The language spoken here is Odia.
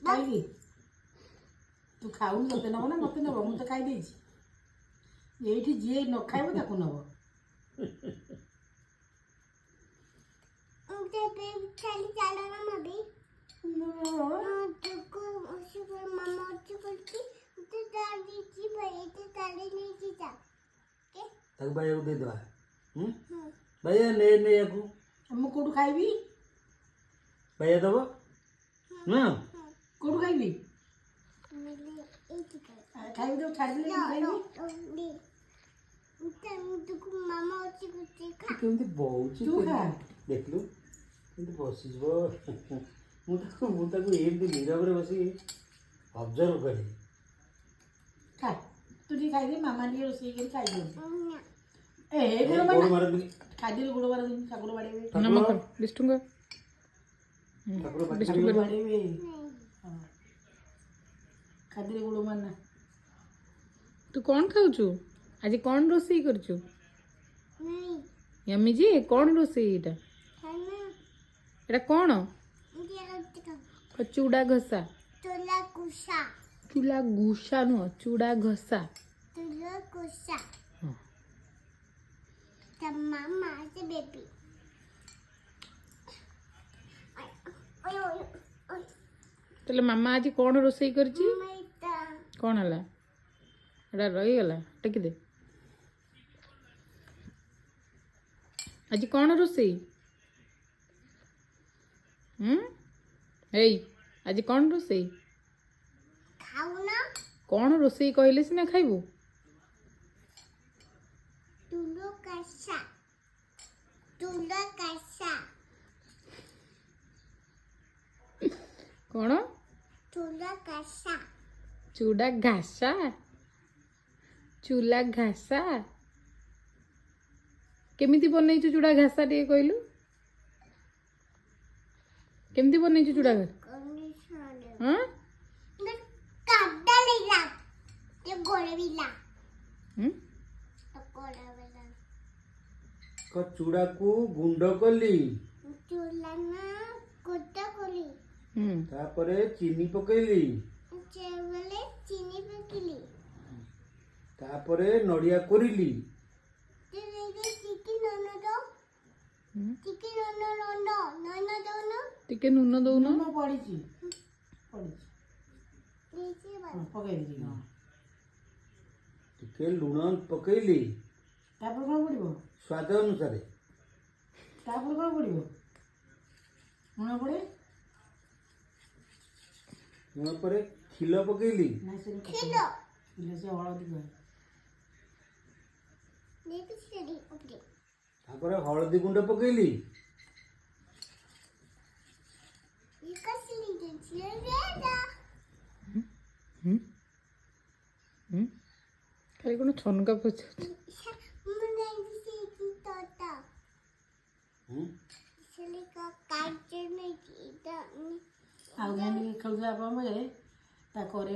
ଖାଇବି ତୁ ଖାଉନି ତତେ ନବ ନା ମତେ ନବ ମୁଁ ତ ଖାଇ ଦେଇଛି ଏଇଠି ଯିଏ ନ ଖାଇବ ତାକୁ ନବ ତାକୁ ବାଇବାକୁ ଦେଇଦେବା ବାଇଆ ନେ ନେଇବାକୁ ମୁଁ କୋଉଠୁ ଖାଇବି ବାଇଆ ଦବ ନା କୋଉଠୁ ଖାଇବି ଖାଇବି ତ ଛାଡ଼ିଦେଲେ ଖାଇବି କେମିତି ବଉଛି ତୁ ଖା ଦେଖିଲୁ କେମିତି ବସିଯିବ ମୁଁ ତାକୁ ଏମିତି ନୀରବରେ ବସି ଅବଜର୍ଭ କରେ ଖା ତୁ ଟିକେ ଖାଇଦେ ମାମା ଟିକେ ରୋଷେଇ କରି ଖାଇଦିଅନ୍ତି ଏ ଗୋଡ଼ ମାରନ୍ତିନି ଖାଇଦେଲେ ଗୋଡ଼ ମାରନ୍ତିନି ଠାକୁର ବାଡ଼େଇବେ ଠାକୁର ବାଡ଼େଇବେ ଖାଇଦେଲେ ଗୋଡ଼ ମାରନା ତୁ କ'ଣ ଖାଉଛୁ ଆଜି କ'ଣ ରୋଷେଇ କରିଛୁ ୟମି ଜି କ'ଣ ରୋଷେଇ ଏଇଟା ଏଇଟା କ'ଣ ଚୁଡ଼ା ଘଷା ଚୁଲା ଘୁଷା ନୁହଁ ଚୁଡ଼ା ଘଷା ତାହେଲେ ମାମା ଆଜି କ'ଣ ରୋଷେଇ କରିଛି କ'ଣ ହେଲା ଏଇଟା ରହିଗଲା ଟେକିଦେ ଆଜି କ'ଣ ରୋଷେଇ ଏଇ ଆଜି କ'ଣ ରୋଷେଇ କ'ଣ ରୋଷେଇ କହିଲେ ସିନା ଖାଇବୁ କ'ଣ ଚୁଡ଼ା ଘାସା ଚୁଲା ଘାସା କେମିତି ବନେଇଛୁ ଚୁଡ଼ା ଘାସା ଟିକେ କହିଲୁ କେମିତି ବନେଇଛୁ ଚୁଡ଼ା ଘାସା ଚୁଡ଼ାକୁ ଗୁଣ୍ଡ କଲି ତାପରେ ଚିନି ପକେଇଲି ତାପରେ ନଡ଼ିଆ କୋରିଲି ଟିକେ ନୁନ ଦଉନ ମୁଁ ପଡ଼ିଛି ପକେଇଦେଲି ଟିକେ ଲୁଣ ପକେଇଲି ତାପରେ କ'ଣ ପଡ଼ିବ ସ୍ୱାଦ ଅନୁସାରେ ତାପରେ କ'ଣ ପଡ଼ିବ ଲୁଣ ପଡ଼େ ଲୁଣ ପରେ କ୍ଷୀର ପକେଇଲି ନାଇଁ ସେ କ୍ଷୀର ସେ ହଳଦୀ କରେ ତାପରେ ହଳଦୀ ଗୁଣ୍ଡ ପକେଇଲି ଖାଲି କ'ଣ ଛନକା ପଚାରୁଛୁ ଆଉ ଜାଣିକି ଖେଳୁଥିଲା ବାପା ମଜରେ ତା କରେ